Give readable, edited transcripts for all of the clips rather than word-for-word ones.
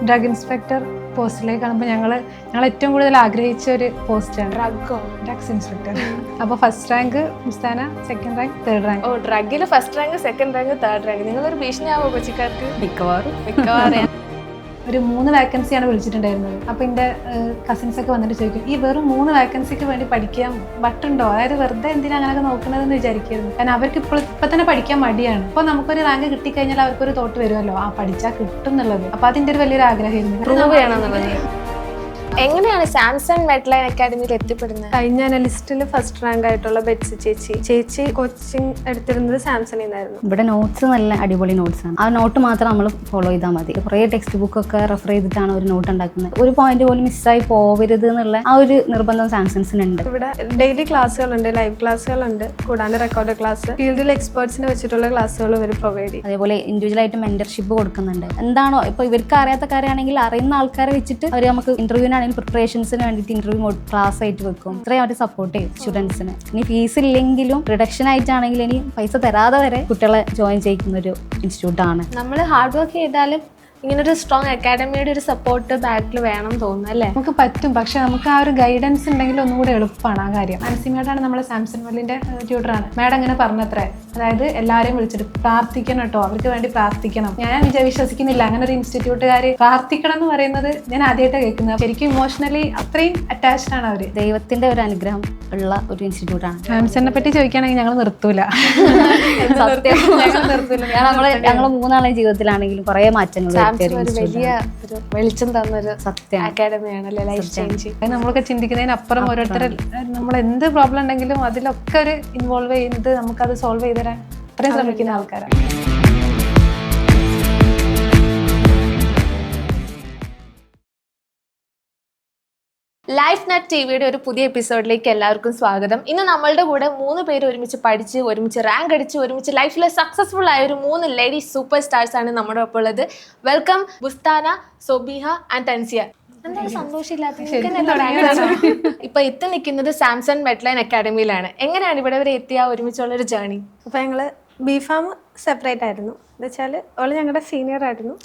Drug inspector പോസ്റ്റിലേക്ക് കാണുമ്പോൾ ഞങ്ങൾ ഏറ്റവും കൂടുതൽ ആഗ്രഹിച്ച ഒരു പോസ്റ്റാണ് ഡ്രഗ്സ് ഇൻസ്പെക്ടർ. അപ്പോൾ first rank Mustana, second rank, third rank. ഓ, ഡ്രഗിൽ first rank, second rank, third rank. നിങ്ങളൊരു ഭീഷണിയാവോ കൊച്ചിക്കാർക്ക്? മിക്കവാറും ഒരു 3 വാക്കൻസിയാണ് വിളിച്ചിട്ടുണ്ടായിരുന്നത്. അപ്പോൾ എൻ്റെ കസിൻസ് ഒക്കെ വന്നിട്ട് ചോദിക്കും, ഈ വെറും 3 വാക്കൻസിക്ക് വേണ്ടി പഠിക്കാൻ ബട്ടുണ്ടോ? അതായത് വെറുതെ എന്തിനാ അങ്ങനെയൊക്കെ നോക്കണതെന്ന് വിചാരിക്കുന്നു. കാരണം അവർക്ക് ഇപ്പം തന്നെ പഠിക്കാൻ മടിയാണ്. അപ്പോൾ നമുക്കൊരു റാങ്ക് കിട്ടിക്കഴിഞ്ഞാൽ അവർക്കൊരു തോട്ട് വരുമല്ലോ, ആ പഠിച്ചാൽ കിട്ടും എന്നുള്ളത്. അപ്പോൾ അതിൻ്റെ ഒരു വലിയൊരു ആഗ്രഹമായിരുന്നു, പ്രൂവ് ചെയ്യണമെന്നുള്ളത്. എങ്ങനെയാണ് സാംസങ് മെഡ്ലൈൻ അക്കാഡമിയിൽ എത്തിപ്പെടുന്നത്? കഴിഞ്ഞ ലിസ്റ്റിൽ ഫസ്റ്റ് റാങ്ക് ആയിട്ടുള്ള ബെറ്റ്സ് ചേച്ചി കോച്ചിങ് എടുത്തിരുന്നത് സാംസങ്ങിൽ നിന്നായിരുന്നു. ഇവിടെ നോട്ട്സ് നല്ല അടിപൊളി നോട്ട്സ് ആണ്. ആ നോട്ട് മാത്രം നമ്മൾ ഫോളോ ചെയ്താൽ മതി. കുറേ ടെക്സ്റ്റ് ബുക്ക് ഒക്കെ റെഫർ ചെയ്തിട്ടാണ് ഒരു നോട്ട് ഉണ്ടാക്കുന്നത്. ഒരു പോയിന്റ് പോലും മിസ്സായി പോവരുത് എന്നുള്ള ആ ഒരു നിർബന്ധം സാംസങ്സിനുണ്ട്. ഇവിടെ ഡെയിലി ക്ലാസ്സുകളുണ്ട്, ലൈവ് ക്ലാസ്സുകളുണ്ട്, കൂടാതെ റെക്കോർഡ് ക്ലാസ്, ഫീൽഡിൽ എക്സ്പേർട്സിനെ വെച്ചിട്ടുള്ള ക്ലാസ്സുകൾ ഇവർ പ്രൊവൈഡ് ചെയ്യും. അതേപോലെ ഇൻഡിവിജ്വൽ ആയിട്ട് മെന്റർഷിപ്പ് കൊടുക്കുന്നുണ്ട്. എന്താണോ ഇപ്പൊ ഇവർക്ക് അറിയാത്ത കാര്യമാണെങ്കിൽ അറിയുന്ന ആൾക്കാരെ വെച്ചിട്ട് അവർ നമുക്ക് ഇന്റർവ്യൂവിനാണെങ്കിൽ പ്രിപ്പറേഷൻസിന് വേണ്ടിയിട്ട് ഇന്റർവ്യൂ ക്ലാസ് ആയിട്ട് വെക്കും. ഇത്രയും അവർ സപ്പോർട്ട് ചെയ്യും സ്റ്റുഡൻസിന്. ഇനി ഫീസ് ഇല്ലെങ്കിലും റിഡക്ഷൻ ആയിട്ടാണെങ്കിൽ ഇനി പൈസ തരാതെ വരെ കുട്ടികളെ ജോയിൻ ചെയ്യിക്കുന്ന ഒരു ഇൻസ്റ്റിറ്റ്യൂട്ടാണ്. നമ്മൾ ഹാർഡ് വർക്ക് ചെയ്താലും ഇങ്ങനൊരു സ്ട്രോങ് അക്കാഡമിയുടെ ഒരു സപ്പോർട്ട് ബാക്കിൽ വേണം തോന്നുന്നു അല്ലേ? നമുക്ക് പറ്റും, പക്ഷെ നമുക്ക് ആ ഒരു ഗൈഡൻസ് ഉണ്ടെങ്കിൽ ഒന്നും കൂടെ എളുപ്പമാണ് ആ കാര്യം. മാഡമാണ് നമ്മുടെ സാംസങ് വെല്ലിന്റെ ട്യൂട്ടറാണ്. മാഡം അങ്ങനെ പറഞ്ഞത്രേ, അതായത് എല്ലാവരെയും വിളിച്ചിട്ട് പ്രാർത്ഥിക്കണം കേട്ടോ, അവർക്ക് വേണ്ടി പ്രാർത്ഥിക്കണം. ഞാൻ വിശ്വസിക്കുന്നില്ല അങ്ങനെ ഒരു ഇൻസ്റ്റിറ്റ്യൂട്ടുകാർ പ്രാർത്ഥിക്കണം എന്ന് പറയുന്നത് ഞാൻ ആദ്യമായിട്ടാണ് കേൾക്കുന്നത്. ശരിക്കും ഇമോഷണലി അത്രയും അറ്റാച്ച്ഡ് ആണ് അവര്. ദൈവത്തിന്റെ ഒരു അനുഗ്രഹം ഉള്ള ഒരു ഇൻസ്റ്റിറ്റ്യൂട്ടാണ്. സാംസങ്ങിനെ പറ്റി ചോദിക്കുകയാണെങ്കിൽ ഞങ്ങൾ നിർത്തൂല. ഞങ്ങൾ 3 ആളെ ജീവിതത്തിലാണെങ്കിലും കുറെ മാറ്റങ്ങൾ വലിയ ഒരു വെളിച്ചം തന്നൊരു സത്യം അക്കാഡമിയാണല്ലേ, ലൈഫ് ചേഞ്ച്. നമ്മളൊക്കെ ചിന്തിക്കുന്നതിനപ്പുറം ഓരോരുത്തർ നമ്മൾ എന്ത് പ്രോബ്ലം ഉണ്ടെങ്കിലും അതിലൊക്കെ ഒരു ഇൻവോൾവ് ചെയ്ത് നമുക്കത് സോൾവ് ചെയ്ത് തരാൻ അത്രയും ശ്രമിക്കുന്ന ആൾക്കാരാണ്. ലൈഫ് നെറ്റ് ടിവിയുടെ ഒരു പുതിയ എപ്പിസോഡിലേക്ക് എല്ലാവർക്കും സ്വാഗതം. ഇന്ന് നമ്മളുടെ കൂടെ 3 പേര് ഒരുമിച്ച് പഠിച്ച്, ഒരുമിച്ച് റാങ്ക് അടിച്ച്, ഒരുമിച്ച് ലൈഫിൽ സക്സസ്ഫുൾ ആയ ഒരു 3 ലേഡി സൂപ്പർ സ്റ്റാർസ് ആണ് നമ്മുടെ ഒപ്പം ഉള്ളത്. Welcome Mustana, Sobiha and Thansiya. എന്താണ് സന്തോഷമില്ലാത്ത? ഇപ്പൊ എത്തി നിൽക്കുന്നത് സാംസങ് മെഡ്ലൈൻ അക്കാഡമിയിലാണ്. എങ്ങനെയാണ് ഇവിടെ വരെ എത്തിയ ഒരുമിച്ചുള്ള ഒരു ജേർണി? അപ്പൊ ഞങ്ങള് ബിഫാം സെപ്പറേറ്റ് ആയിരുന്നു. എന്ന് വെച്ചാല് ഓള് ഞങ്ങളുടെ സീനിയർ ആയിരുന്നു.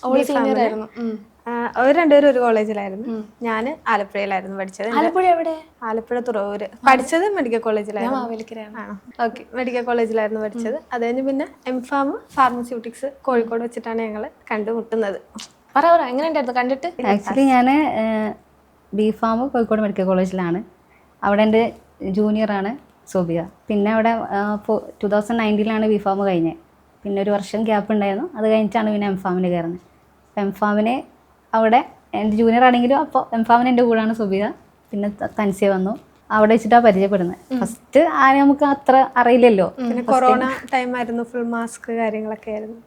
അവർ രണ്ടുപേരും ഒരു കോളേജിലായിരുന്നു. ഞാൻ ആലപ്പുഴയിലായിരുന്നു പഠിച്ചത്. ആലപ്പുഴ എവിടെ? ആലപ്പുഴ തുറവൂര്. പഠിച്ചത് മെഡിക്കൽ കോളേജിലായിരുന്നു. മെഡിക്കൽ കോളേജിലായിരുന്നു പഠിച്ചത്. അത് കഴിഞ്ഞ് പിന്നെ എംഫാം ഫാർമസ്യൂട്ടിക്സ് കോഴിക്കോട് വെച്ചിട്ടാണ് ഞങ്ങൾ കണ്ടുമുട്ടുന്നത്. എങ്ങനെയുണ്ടായിരുന്നു കണ്ടിട്ട്? ആക്ച്വലി ഞാൻ ബിഫാം കോഴിക്കോട് മെഡിക്കൽ കോളേജിലാണ്. അവിടെ എൻ്റെ ജൂനിയറാണ് സോബിയ. പിന്നെ അവിടെ 2019 ബിഫാം കഴിഞ്ഞത്. പിന്നെ ഒരു വർഷം ഗ്യാപ്പ് ഉണ്ടായിരുന്നു. അത് കഴിഞ്ഞിട്ടാണ് പിന്നെ എംഫാമിന് കയറുന്നത്. എംഫാമിന് അവിടെ എൻ്റെ ജൂനിയർ ആണെങ്കിലും അപ്പോൾ എംഫാമിന് എൻ്റെ കൂടെയാണ് സോബിയ. പിന്നെ തൻസിയ വന്നു. അവിടെ വെച്ചിട്ടാണ് പരിചയപ്പെടുന്നത്. ഫസ്റ്റ് ആരും നമുക്ക് അത്ര അറിയില്ലല്ലോ. പിന്നെ കൊറോണ ടൈം ആയിരുന്നു, ഫുൾ മാസ്ക് കാര്യങ്ങളൊക്കെ ആയിരുന്നു.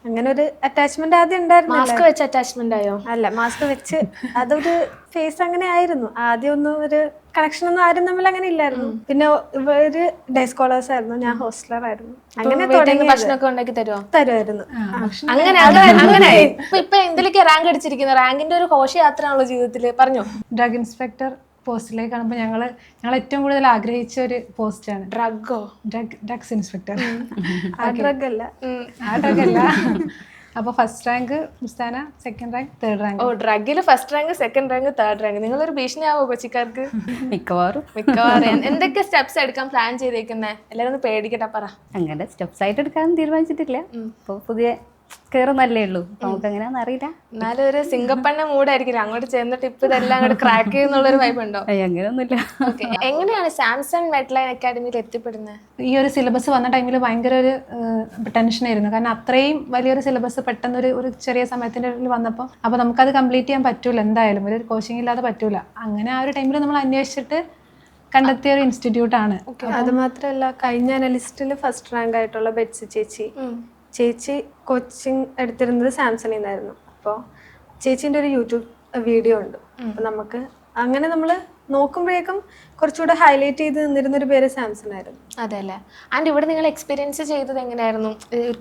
അങ്ങനെ ഒരു അറ്റാച്ച്മെന്റ് ആദ്യം ഉണ്ടായിരുന്നു. മാസ്ക് വെച്ച് അറ്റാച്ച്മെന്റ് ആയോ? അല്ല, മാസ്ക് വെച്ച് അതൊരു ഫേസ് അങ്ങനെ ആയിരുന്നു. ആദ്യം ഒന്നും ഒരു കണക്ഷൻ ഒന്നും ആരും തമ്മിൽ അങ്ങനെ ഇല്ലായിരുന്നു. പിന്നെ ഇവര് ഡേ സ്കോളേഴ്സ് ആയിരുന്നു, ഞാൻ ഹോസ്റ്റലർ ആയിരുന്നു. അങ്ങനെ ഭക്ഷണമൊക്കെ ഉണ്ടാക്കി തരുമായിരുന്നു. അങ്ങനെ ഇപ്പൊ എന്തിലൊക്കെ റാങ്ക് അടിച്ചിരിക്കുന്നത്? റാങ്കിന്റെ ഒരു ഘോഷയാത്രയാണല്ലോ ജീവിതത്തില്. പറഞ്ഞോ. ഡ്രഗ് ഇൻസ്പെക്ടർ പോസ്റ്റിലേക്ക് കാണുമ്പോൾ ഞങ്ങൾ ഏറ്റവും കൂടുതൽ ആഗ്രഹിച്ച ഒരു പോസ്റ്റാണ് ഡ്രഗ്സ് ഇൻസ്പെക്ടർ. ആ ഡ്രഗ് അല്ല. അപ്പോൾ first rank Mustana, second rank, third rank. ഓ, ഡ്രഗിൽ first rank, second rank, third rank. നിങ്ങളൊരു ഭീഷണിയാവോ കൊച്ചിക്കാർക്ക്? മിക്കവാറും. എന്തൊക്കെ സ്റ്റെപ്സ് എടുക്കാൻ പ്ലാൻ ചെയ്തേക്കുന്നേ? എല്ലാവരും ഒന്ന് പേടിക്കട്ടെ, പറ. അങ്ങനെ സ്റ്റെപ്സ് ആയിട്ട് എടുക്കാൻ തീരുമാനിച്ചിട്ടില്ല. ഇപ്പോൾ പുതിയ കയറുന്നല്ലേ ഉള്ളൂ, നമുക്ക് എങ്ങനെയാന്ന് അറിയില്ല. എന്നാലും ഒരു സിംഗപ്പണ്ണ മൂടായിരിക്കില്ല അങ്ങോട്ട് ചെന്നിട്ട് ഇപ്പൊ ഇതെല്ലാം അങ്ങോട്ട് ക്രാക്ക് ചെയ്യുന്നുള്ളൊരു വൈബ് ഉണ്ടോ? അങ്ങനെയൊന്നുമില്ല. എങ്ങനെയാണ് സാംസങ് മെഡ്ലൈൻ അക്കാഡമിയിൽ എത്തിപ്പെടുന്നത്? ഈ ഒരു സിലബസ് വന്ന ടൈമിൽ ഭയങ്കര ഒരു ടെൻഷനായിരുന്നു. കാരണം അത്രയും വലിയൊരു സിലബസ് പെട്ടെന്ന് ഒരു ചെറിയ സമയത്തിൻ്റെ ഇടയിൽ വന്നപ്പോൾ അപ്പോൾ നമുക്കത് കംപ്ലീറ്റ് ചെയ്യാൻ പറ്റൂല, എന്തായാലും ഒരു കോച്ചിങ് ഇല്ലാതെ പറ്റൂല. അങ്ങനെ ആ ഒരു ടൈമിൽ നമ്മൾ അന്വേഷിച്ചിട്ട് കണ്ടെത്തിയ ഒരു ഇൻസ്റ്റിറ്റ്യൂട്ടാണ്. അത് മാത്രമല്ല, കഴിഞ്ഞ ലിസ്റ്റിൽ ഫസ്റ്റ് റാങ്ക് ആയിട്ടുള്ള ബെറ്റ്സ് ചേച്ചി കോച്ചിങ് എടുത്തിരുന്നത് സാംസങ്ങിൽ നിന്നായിരുന്നു. അപ്പോൾ ചേച്ചീൻ്റെ ഒരു യൂട്യൂബ് വീഡിയോ ഉണ്ട്. അപ്പോൾ നമുക്ക് അങ്ങനെ നമ്മൾ നോക്കുമ്പോഴേക്കും കുറച്ചുകൂടെ ഹൈലൈറ്റ് ചെയ്ത് നിന്നിരുന്നൊരു പേര് സാംസങ് ആയിരുന്നു. അതെ അല്ലേ? ആൻഡ് ഇവിടെ നിങ്ങൾ എക്സ്പീരിയൻസ് ചെയ്തത് എങ്ങനെയായിരുന്നു?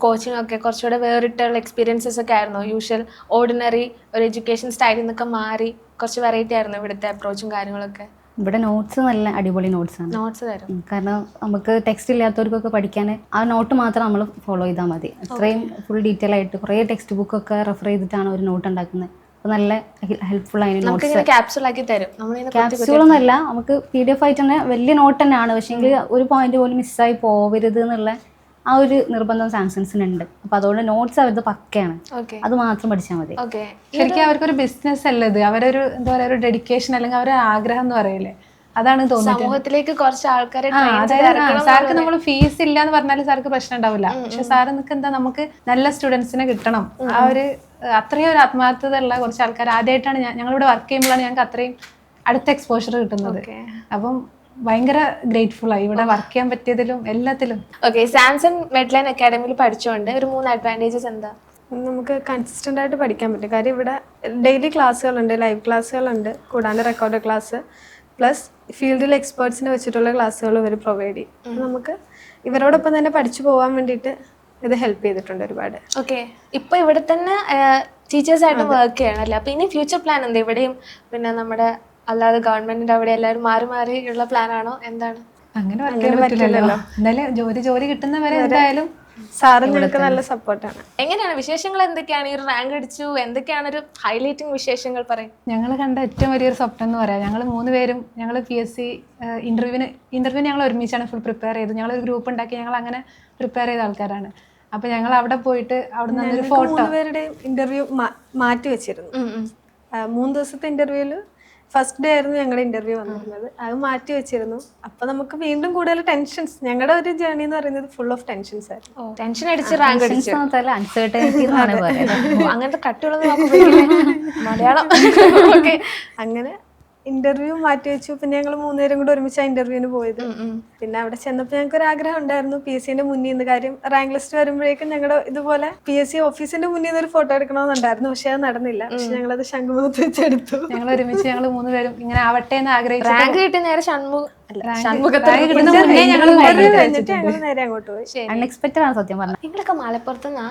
കോച്ചിങ് ഒക്കെ കുറച്ചുകൂടെ വേറിട്ടുള്ള എക്സ്പീരിയൻസസ് ഒക്കെ ആയിരുന്നോ? യൂഷ്വൽ ഓർഡിനറി ഒരു എഡ്യൂക്കേഷൻ സ്റ്റൈലിൽ നിന്നൊക്കെ മാറി കുറച്ച് വെറൈറ്റി ആയിരുന്നു ഇവിടുത്തെ അപ്രോച്ചും കാര്യങ്ങളൊക്കെ? ഇവിടെ നോട്ട്സ് നല്ല അടിപൊളി നോട്ട്സാണ്. നോട്ട്സ് തരും. കാരണം നമുക്ക് ടെക്സ്റ്റ് ഇല്ലാത്തവർക്കൊക്കെ പഠിക്കാൻ ആ നോട്ട് മാത്രം നമ്മൾ ഫോളോ ചെയ്താൽ മതി. അത്രയും ഫുൾ ഡീറ്റെയിൽ ആയിട്ട് കുറേ ടെക്സ്റ്റ് ബുക്കൊക്കെ റെഫർ ചെയ്തിട്ടാണ് ഒരു നോട്ട് ഉണ്ടാക്കുന്നത്. അപ്പോൾ നല്ല ഹെൽപ്ഫുൾ ആയിരുന്നു നമുക്ക് നോട്ട്സ്. ഇങ്ങനെ ക്യാപ്സൂൾ ആക്കി തരും, നമ്മളിങ്ങനെ ക്യാപ്സ്യൂളൊന്നുമല്ല, നമുക്ക് PDF ആയിട്ട് തന്നെ വലിയ നോട്ട് തന്നെയാണ്. പക്ഷേങ്കിൽ ഒരു പോയിന്റ് പോലും മിസ്സായി പോവരുത് എന്നുള്ള ആ ഒരു നിർബന്ധം സാംസങ്സിനുണ്ട്. അപ്പോൾ അതുകൊണ്ട് നോട്ട്സ് അവരുടെ പക്കയാണ്, ഓക്കെ അത് മാത്രം പഠിച്ചാൽ മതി. ഓക്കെ. ശരിക്കും അവർക്കൊരു ബിസിനസ് അല്ല ഇത്, അവരൊരു എന്താ പറയുക, ഒരു ഡെഡിക്കേഷൻ അല്ലെങ്കിൽ അവരുടെ ആഗ്രഹം എന്ന് പറയില്ലേ, അതാണ് തോന്നുന്നത്. സമൂഹത്തിൽ കുറച്ച് ആൾക്കാരെ സാർക്ക് നമ്മൾ ഫീസ് ഇല്ല എന്ന് പറഞ്ഞാലും സാർക്ക് പ്രശ്നം ഉണ്ടാവില്ല. പക്ഷെ സാറ് നിനക്ക് എന്താ, നമുക്ക് നല്ല സ്റ്റുഡൻസിനെ കിട്ടണം, ആ ഒരു അത്രയും ഒരു ആത്മാർത്ഥത ഉള്ള കുറച്ച് ആൾക്കാർ ആദ്യമായിട്ടാണ് ഞങ്ങളിവിടെ വർക്ക് ചെയ്യുമ്പോഴാണ് ഞങ്ങൾക്ക് അത്രയും അടുത്ത എക്സ്പോഷർ കിട്ടുന്നത്. അപ്പം ഭയങ്കര ഗ്രേറ്റ്ഫുൾ ആയി ഇവിടെ വർക്ക് ചെയ്യാൻ പറ്റിയതിലും എല്ലാത്തിലും. ഓക്കെ, സാംസൺ മെഡ്ലൈൻ അക്കാഡമിയിൽ പഠിച്ചുകൊണ്ട് ഒരു 3 അഡ്വാൻറ്റേജസ് എന്താ? നമുക്ക് കൺസിസ്റ്റൻ്റ് ആയിട്ട് പഠിക്കാൻ പറ്റും. കാര്യം ഇവിടെ ഡെയിലി ക്ലാസ്സുകളുണ്ട്, ലൈവ് ക്ലാസ്സുകളുണ്ട്, കൂടാണ്ട് റെക്കോർഡ് ക്ലാസ് പ്ലസ് ഫീൽഡിൽ എക്സ്പേർട്സിനെ വെച്ചിട്ടുള്ള ക്ലാസ്സുകൾ ഇവർ പ്രൊവൈഡ് ചെയ്യും. നമുക്ക് ഇവരോടൊപ്പം തന്നെ പഠിച്ചു പോകാൻ വേണ്ടിയിട്ട് ഇത് ഹെൽപ്പ് ചെയ്തിട്ടുണ്ട് ഒരുപാട്. ഓക്കെ, ഇപ്പൊ ഇവിടെ തന്നെ ടീച്ചേഴ്സായിട്ട് വർക്ക് ചെയ്യണല്ലേ, അപ്പൊ ഇനി ഫ്യൂച്ചർ പ്ലാൻ എന്താ? ഇവിടെയും പിന്നെ നമ്മുടെ അല്ലാതെ ഗവൺമെന്റിന്റെ അവിടെ എല്ലാവരും മാറി മാറി ഉള്ള പ്ലാൻ ആണോ, എന്താണ്? അങ്ങനെ വർക്ക് ചെയ്യാൻ പറ്റില്ലല്ലോ. എന്തായാലും ജോലി കിട്ടുന്നവരെ എന്തായാലും സാറ് നിങ്ങൾക്ക് നല്ല സപ്പോർട്ടാണ്. എങ്ങനെയാണ് വിശേഷങ്ങൾ? എന്തൊക്കെയാണ് ഈ റാങ്ക് അടിച്ചു, എന്തൊക്കെയാണ് ഒരു ഹൈലൈറ്റിംഗ് വിശേഷങ്ങൾ പറയും? ഞങ്ങൾ കണ്ട ഏറ്റവും വലിയൊരു സ്വപ്നം എന്ന് പറയാം, ഞങ്ങൾ 3 പേരും ഞങ്ങൾ PSC ഇന്റർവ്യൂവിന് ഞങ്ങൾ ഒരുമിച്ചാണ് ഫുൾ പ്രിപ്പയർ ചെയ്തത്. ഞങ്ങൾ ഒരു ഗ്രൂപ്പ് ഉണ്ടാക്കി ഞങ്ങൾ അങ്ങനെ പ്രിപ്പയർ ചെയ്ത ആൾക്കാരാണ്. അപ്പൊ ഞങ്ങൾ അവിടെ പോയിട്ട് അവിടെ നിന്നൊരു ഫോട്ടോ, 3 പേരുടെയും ഇന്റർവ്യൂ മാറ്റി വെച്ചിരുന്നു. 3 ദിവസത്തെ ഇന്റർവ്യൂല് ഫസ്റ്റ് ഡേ ആയിരുന്നു ഞങ്ങളുടെ ഇന്റർവ്യൂ വന്നിരുന്നത്, അത് മാറ്റി വെച്ചിരുന്നു. അപ്പൊ നമുക്ക് വീണ്ടും കൂടുതൽ ടെൻഷൻസ്, ഞങ്ങളുടെ ഒരു ജേർണി എന്ന് പറയുന്നത് ഫുൾ ഓഫ് ടെൻഷൻസ് ആയിരുന്നു. ടെൻഷൻ അടിച്ച് റാങ്ക് അടിച്ചു, അൺസർട്ടനിറ്റി എന്നാണ് പറയുന്നത്. അങ്ങനത്തെ കട്ടുള്ളത് മലയാളം. ഓക്കെ, അങ്ങനെ ഇന്റർവ്യൂ മാറ്റി വെച്ചു. പിന്നെ ഞങ്ങൾ 3 പേരും കൂടെ ഒരുമിച്ച് ഇന്റർവ്യൂവിന് പോയത്. പിന്നെ അവിടെ ചെന്നപ്പോൾ ഞങ്ങൾക്ക് ഒരു ആഗ്രഹം ഉണ്ടായിരുന്നു PSCന്റെ മുന്നിൽ നിന്ന്, കാര്യം റാങ്ക് ലിസ്റ്റ് വരുമ്പോഴേക്കും ഞങ്ങളുടെ ഇതുപോലെ PSC ഓഫീസിന്റെ മുന്നിൽ നിന്ന് ഒരു ഫോട്ടോ എടുക്കണമെന്നുണ്ടായിരുന്നു. പക്ഷെ അത് നടന്നില്ല. പക്ഷെ ഞങ്ങളത് ശംഖുമുഖത്ത് വെച്ചെടുത്തു. ഞങ്ങൾ ഒരുമിച്ച് ഞങ്ങൾ 3 പേരും ഇങ്ങനെ ആവട്ടെ എന്ന് ആഗ്രഹിച്ചു. റാങ്ക് കിട്ടി നേരെ എന്നിട്ട് ഞങ്ങൾ നേരെ അങ്ങോട്ട് പോയി. അൺഎക്സ്പെക്റ്റഡ് ആണ് സത്യം പറഞ്ഞാൽ. നിങ്ങളൊക്കെ മലപ്പുറത്തുനിന്നാ?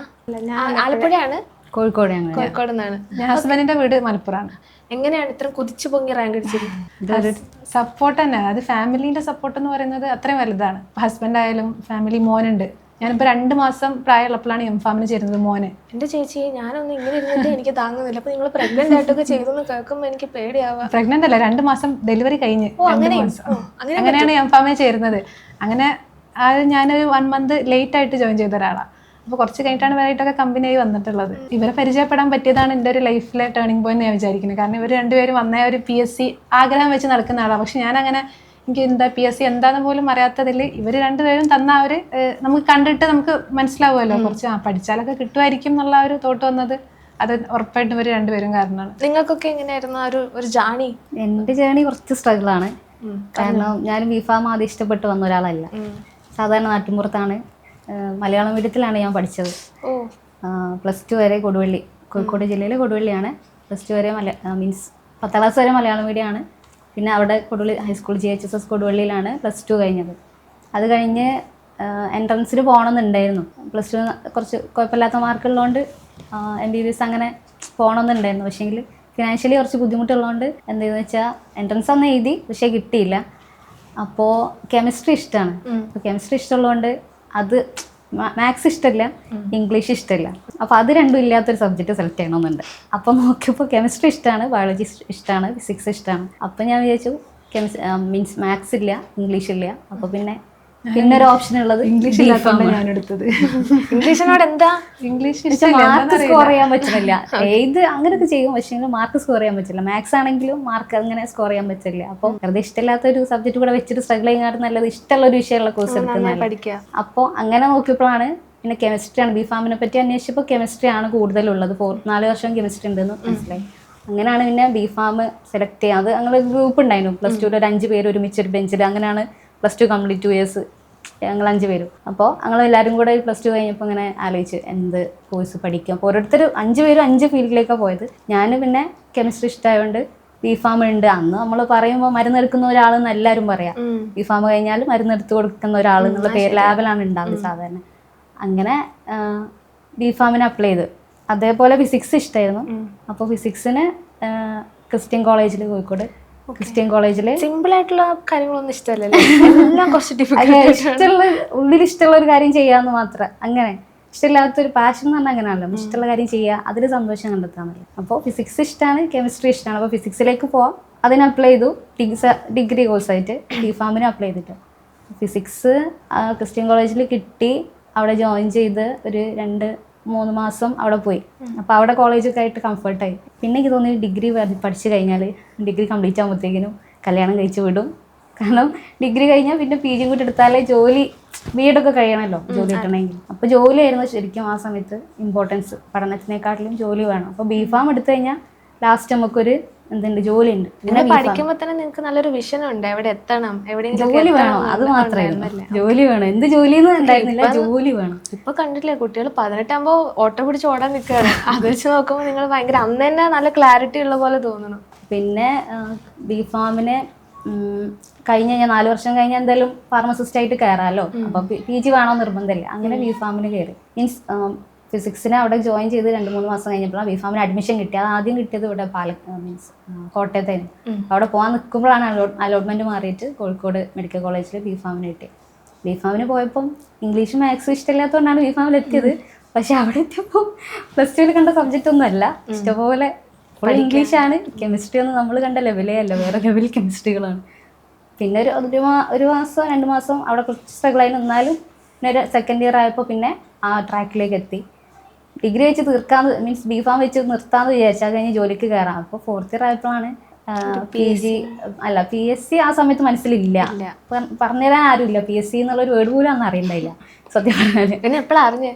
ആലപ്പുഴയാണ്? കോഴിക്കോട്. കോഴിക്കോട് നിന്നാണ്. ഹസ്ബൻഡിന്റെ വീട് മലപ്പുറമാണ്. എങ്ങനെയാണ് ഇത്ര കുതിച്ചു പൊങ്ങി റാങ്ക് അടിച്ചത്? സപ്പോർട്ട് തന്നെ, അത് ഫാമിലിന്റെ സപ്പോർട്ട് എന്ന് പറയുന്നത് അത്രയും വലുതാണ്. ഹസ്ബൻഡ് ആയാലും ഫാമിലി, മോനുണ്ട്. ഞാനിപ്പോൾ 2 മാസം പ്രായമുള്ളപ്പോഴാണ് എംഫാമിന് ചേരുന്നത് മോന്. എന്റെ ചേച്ചി, ഞാനൊന്നും ഇങ്ങനെ ഇരുന്നിട്ട് എനിക്ക് താങ്ങുന്നില്ല. അപ്പൊ നിങ്ങൾ പ്രഗ്നന്റ് ആയിട്ടൊക്കെ ചെയ്തെന്ന് കേൾക്കുമ്പോൾ എനിക്ക് പേടിയാവാ. പ്രഗ്നന്റ് അല്ല, 2 മാസം ഡെലിവറി കഴിഞ്ഞ് 2 മാസം അങ്ങനെയാണ് എംഫാമിന് ചേരുന്നത്. അങ്ങനെ അത് ഞാനൊരു 1 മന്ത് ലേറ്റ് ആയിട്ട് ജോയിൻ ചെയ്ത ഒരാളാണ്. അപ്പോൾ കുറച്ച് കഴിഞ്ഞിട്ടാണ് ഇവരായിട്ടൊക്കെ കമ്പനിയായി വന്നിട്ടുള്ളത്. ഇവരെ പരിചയപ്പെടാൻ പറ്റിയതാണ് എൻ്റെ ഒരു ലൈഫിലെ ടേണിംഗ് പോയിന്റ് ഞാൻ വിചാരിക്കുന്നത്. കാരണം ഇവർ 2 പേരും വന്ന ഒരു PSC ആഗ്രഹം വെച്ച് നടക്കുന്ന ആളാണ്. പക്ഷെ ഞാനങ്ങനെ എനിക്ക് എന്താ PSC എന്താണെന്ന് പോലും അറിയാത്തതിൽ ഇവർ 2 പേരും തന്ന ആ ഒരു നമുക്ക് കണ്ടിട്ട് നമുക്ക് മനസ്സിലാവുമല്ലോ, കുറച്ച് പഠിച്ചാലൊക്കെ കിട്ടുമായിരിക്കും എന്നുള്ള ഒരു തോട്ട് വന്നത് അത് ഉറപ്പായിട്ടും ഇവർ 2 പേരും കാരണമാണ്. നിങ്ങൾക്കൊക്കെ എങ്ങനെയായിരുന്നു ഒരു ജേർണി? എൻ്റെ ജേർണി കുറച്ച് സ്ട്രഗിളാണ്. കാരണം ഞാൻ BPharm ആദ്യം ഇഷ്ടപ്പെട്ട് വന്ന ഒരാളല്ല. സാധാരണ നാട്ടിൻപുറത്താണ്, മലയാളം മീഡിയത്തിലാണ് ഞാൻ പഠിച്ചത്. +2 വരെ കൊടുവള്ളി, കോഴിക്കോട് ജില്ലയിലെ കൊടുവള്ളിയാണ്. +2 വരെ മീൻസ് 10ാം ക്ലാസ് വരെ മലയാളം മീഡിയമാണ്. പിന്നെ അവിടെ കൊടുവള്ളി ഹൈസ്കൂൾ GHSS കൊടുവള്ളിയിലാണ് +2 കഴിഞ്ഞത്. അത് കഴിഞ്ഞ് എൻട്രൻസിന് പോകണമെന്നുണ്ടായിരുന്നു. +2 കുറച്ച് കുഴപ്പമില്ലാത്ത മാർക്കുള്ളതുകൊണ്ട് MBBS അങ്ങനെ പോകണമെന്നുണ്ടായിരുന്നു. പക്ഷേങ്കിൽ ഫിനാൻഷ്യലി കുറച്ച് ബുദ്ധിമുട്ടുള്ളതുകൊണ്ട് എന്തെന്ന് വെച്ചാൽ എൻട്രൻസ് ഒന്നും എഴുതി, പക്ഷേ കിട്ടിയില്ല. അപ്പോൾ കെമിസ്ട്രി ഇഷ്ടമാണ്. അപ്പോൾ കെമിസ്ട്രി ഇഷ്ടമുള്ളതുകൊണ്ട് അത് മാത്സ് ഇഷ്ടമില്ല, ഇംഗ്ലീഷ് ഇഷ്ടമില്ല. അപ്പോൾ അത് രണ്ടും ഇല്ലാത്തൊരു സബ്ജക്റ്റ് സെലക്ട് ചെയ്യണമെന്നുണ്ട്. അപ്പോൾ നോക്കിയപ്പോൾ കെമിസ്ട്രി ഇഷ്ടമാണ്, ബയോളജി ഇഷ്ടമാണ്, ഫിസിക്സ് ഇഷ്ടമാണ്. അപ്പോൾ ഞാൻ വിചാരിച്ചു മീൻസ് മാത്സ് ഇല്ല, ഇംഗ്ലീഷ് ഇല്ല. അപ്പോൾ പിന്നെ ഒരു ഓപ്ഷൻ ഉള്ളത് ഇംഗ്ലീഷ് ഞാൻ എടുത്തത്. ഇംഗ്ലീഷിനോട് എന്താ? ഇംഗ്ലീഷ് മാർക്ക് സ്കോർ ചെയ്യാൻ പറ്റുന്നില്ല. ഏത് അങ്ങനെയൊക്കെ ചെയ്യും, പക്ഷേ മാർക്ക് സ്കോർ ചെയ്യാൻ പറ്റില്ല. മാത്സ് ആണെങ്കിലും മാർക്ക് അങ്ങനെ സ്കോർ ചെയ്യാൻ പറ്റില്ല. അപ്പോൾ വെറുതെ ഇഷ്ടമില്ലാത്ത ഒരു സബ്ജക്റ്റ് കൂടെ വെച്ചിട്ട് സ്ട്രഗിൾ ചെയ്യാനായിട്ട് നല്ലത് ഇഷ്ടമുള്ള ഒരു വിഷയമുള്ള കോഴ്സ് എടുക്കുന്നത്. അപ്പോൾ അങ്ങനെ നോക്കിയപ്പോഴാണ് പിന്നെ കെമിസ്ട്രിയാണ്, BPharmനെ പറ്റി അന്വേഷിച്ചപ്പോൾ കെമിസ്ട്രിയാണ് കൂടുതലുള്ളത്. 4 വർഷം കെമിസ്ട്രി ഉണ്ടെന്ന് മനസ്സിലായി. അങ്ങനെയാണ് പിന്നെ BPharm സെലക്ട് ചെയ്യുക. അത് ഞങ്ങൾ ഗ്രൂപ്പ് ഉണ്ടായിരുന്നു. +2 ഒരു 5 പേര് ഒരുമിച്ചൊരു ബെഞ്ചിൽ. അങ്ങനെയാണ് +2 കംപ്ലീറ്റ് 2 ഇയേഴ്സ് ഞങ്ങൾ 5 പേരും. അപ്പോൾ ഞങ്ങൾ എല്ലാവരും കൂടെ +2 കഴിഞ്ഞപ്പോൾ ഇങ്ങനെ ആലോചിച്ച് എന്ത് കോഴ്സ് പഠിക്കും. അപ്പോൾ ഓരോരുത്തർ 5 പേരും 5 ഫീൽഡിലേക്കാണ് പോയത്. ഞാൻ പിന്നെ കെമിസ്ട്രി ഇഷ്ടമായതുകൊണ്ട് BPharm ഉണ്ട്. അന്ന് നമ്മൾ പറയുമ്പോൾ മരുന്നെടുക്കുന്ന ഒരാളെന്ന് എല്ലാവരും പറയാം. BPharm കഴിഞ്ഞാൽ മരുന്നെടുത്ത് കൊടുക്കുന്ന ഒരാൾ എന്നുള്ള പേര് ലാബിലാണ് ഉണ്ടാവുന്നത് സാധാരണ. അങ്ങനെ BPharmന് അപ്ലൈ ചെയ്ത്. അതേപോലെ ഫിസിക്സ് ഇഷ്ടമായിരുന്നു. അപ്പോൾ ഫിസിക്സിന് ക്രിസ്ത്യൻ കോളേജിൽ, കോഴിക്കോട് ക്രിസ്ത്യൻ കോളേജിൽ സിമ്പിൾ ആയിട്ടുള്ള കാര്യങ്ങളൊന്നും ഇഷ്ടമല്ലല്ലോ, എല്ലാം കുറച്ച് ഇഷ്ടമുള്ള ഉള്ളിൽ ഇഷ്ടമുള്ള ഒരു കാര്യം ചെയ്യാന്ന് മാത്രം. അങ്ങനെ ഇഷ്ടമില്ലാത്തൊരു പാഷൻ എന്ന് പറഞ്ഞാൽ അങ്ങനെയാണല്ലോ, ഇഷ്ടമുള്ള കാര്യം ചെയ്യുക, അതിൽ സന്തോഷം കണ്ടെത്താന്നല്ലോ. അപ്പോൾ ഫിസിക്സ് ഇഷ്ടമാണ്, കെമിസ്ട്രി ഇഷ്ടമാണ്. അപ്പോൾ ഫിസിക്സിലേക്ക് പോവാം, അതിന് അപ്ലൈ ചെയ്തു. ഡിഗ്രി കോഴ്സായിട്ട് ബിഫാമിന് അപ്ലൈ ചെയ്തിട്ട് ഫിസിക്സ് ക്രിസ്ത്യൻ കോളേജിൽ കിട്ടി. അവിടെ ജോയിൻ ചെയ്ത് ഒരു 2-3 മാസം അവിടെ പോയി. അപ്പോൾ അവിടെ കോളേജൊക്കെ ആയിട്ട് കംഫർട്ടായി. പിന്നെ എനിക്ക് തോന്നി ഡിഗ്രി പഠിച്ചു കഴിഞ്ഞാൽ ഡിഗ്രി കംപ്ലീറ്റ് ആകുമ്പോഴത്തേക്കിനും കല്യാണം കഴിച്ച് വിടും. കാരണം ഡിഗ്രി കഴിഞ്ഞാൽ പിന്നെ പി ജി കൂടി എടുത്താലേ ജോലി, വീടൊക്കെ കഴിയണമല്ലോ ജോലി കിട്ടണമെങ്കിൽ. അപ്പോൾ ജോലിയായിരുന്നു ശരിക്കും ആ സമയത്ത് ഇമ്പോർട്ടൻസ്, പഠനത്തിനെക്കാട്ടിലും ജോലി വേണം. അപ്പോൾ ബിഫാം എടുത്തു കഴിഞ്ഞാൽ ലാസ്റ്റ് നമുക്കൊരു എന്തുണ്ട്, ജോലി ഉണ്ട്. പിന്നെ പഠിക്കുമ്പോൾ തന്നെ നിങ്ങൾക്ക് നല്ലൊരു വിഷൻ ഉണ്ട്, എവിടെ എത്തണം, എവിടെയെങ്കിലും ജോലി വേണം, അത് മാത്രമേ ജോലി വേണം. എന്ത് ജോലിയെന്ന് ഉണ്ടായിരുന്നില്ല, ജോലി വേണം. ഇപ്പൊ കണ്ടിട്ടില്ലേ കുട്ടികൾ 18 ആകുമ്പോൾ ഓട്ടോ പിടിച്ച് ഓടാൻ നിൽക്കുകയാണ്. അത് വെച്ച് നോക്കുമ്പോൾ നിങ്ങൾ ഭയങ്കര അന്ന് തന്നെ നല്ല ക്ലാരിറ്റി ഉള്ള പോലെ തോന്നണം. പിന്നെ ബിഫാമിന് കഴിഞ്ഞ ഞാൻ 4 വർഷം കഴിഞ്ഞാൽ എന്തായാലും ഫാർമസിസ്റ്റ് ആയിട്ട് കയറാമല്ലോ. അപ്പോൾ പി ജി വേണോ നിർബന്ധമില്ല. അങ്ങനെ ബിഫാമിന് കയറി. മീൻസ് ഫിസിക്സിനെ അവിടെ ജോയിൻ ചെയ്ത് 2-3 മാസം കഴിഞ്ഞപ്പോഴാണ് ബിഫാമിന് അഡ്മിഷൻ കിട്ടിയത്. ആദ്യം കിട്ടിയത് ഇവിടെ മീൻസ് കോട്ടയത്തായിരുന്നു. അവിടെ പോകാൻ നിൽക്കുമ്പോഴാണ് അലോട്ട്മെൻറ്റ് മാറിയിട്ട് കോഴിക്കോട് മെഡിക്കൽ കോളേജിൽ ബിഫാമിന് കിട്ടി. ബിഫാമിന് പോയപ്പം ഇംഗ്ലീഷും മാത്സും ഇഷ്ടമില്ലാത്തതുകൊണ്ടാണ് ബിഫാമിൽ എത്തിയത്. പക്ഷെ അവിടെ എത്തിയപ്പോൾ +2 കണ്ട സബ്ജക്റ്റ് ഒന്നും അല്ല, ഇഷ്ടംപോലെ ഫുൾ ഇംഗ്ലീഷാണ്. കെമിസ്ട്രി ഒന്നും നമ്മൾ കണ്ട ലെവലേ അല്ല, വേറെ ലെവൽ കെമിസ്ട്രികളാണ്. പിന്നെ ഒരു മാസം 2 മാസം അവിടെ കുറച്ച് സ്ട്രഗിളായി നിന്നാലും പിന്നെ ഒരു സെക്കൻഡ് ഇയർ ആയപ്പോൾ പിന്നെ ആ ട്രാക്കിലേക്ക് എത്തി. ഡിഗ്രി വെച്ച് തീർക്കാന്ന്, മീൻസ് ബിഫാം വെച്ച് നിർത്താമെന്ന് വിചാരിച്ചാൽ കഴിഞ്ഞ് ജോലിക്ക് കയറാം. അപ്പോൾ 4th ഇയർ ആയപ്പോഴാണ് PSC ആ സമയത്ത് മനസ്സിലില്ല, പറഞ്ഞുതരാൻ ആരുമില്ല. PSC എന്നുള്ളൊരു വേർഡ് പോലും അന്ന് അറിയണ്ടായില്ല സത്യം പറഞ്ഞാൽ. പിന്നെ എപ്പോഴാണ് അറിഞ്ഞേ?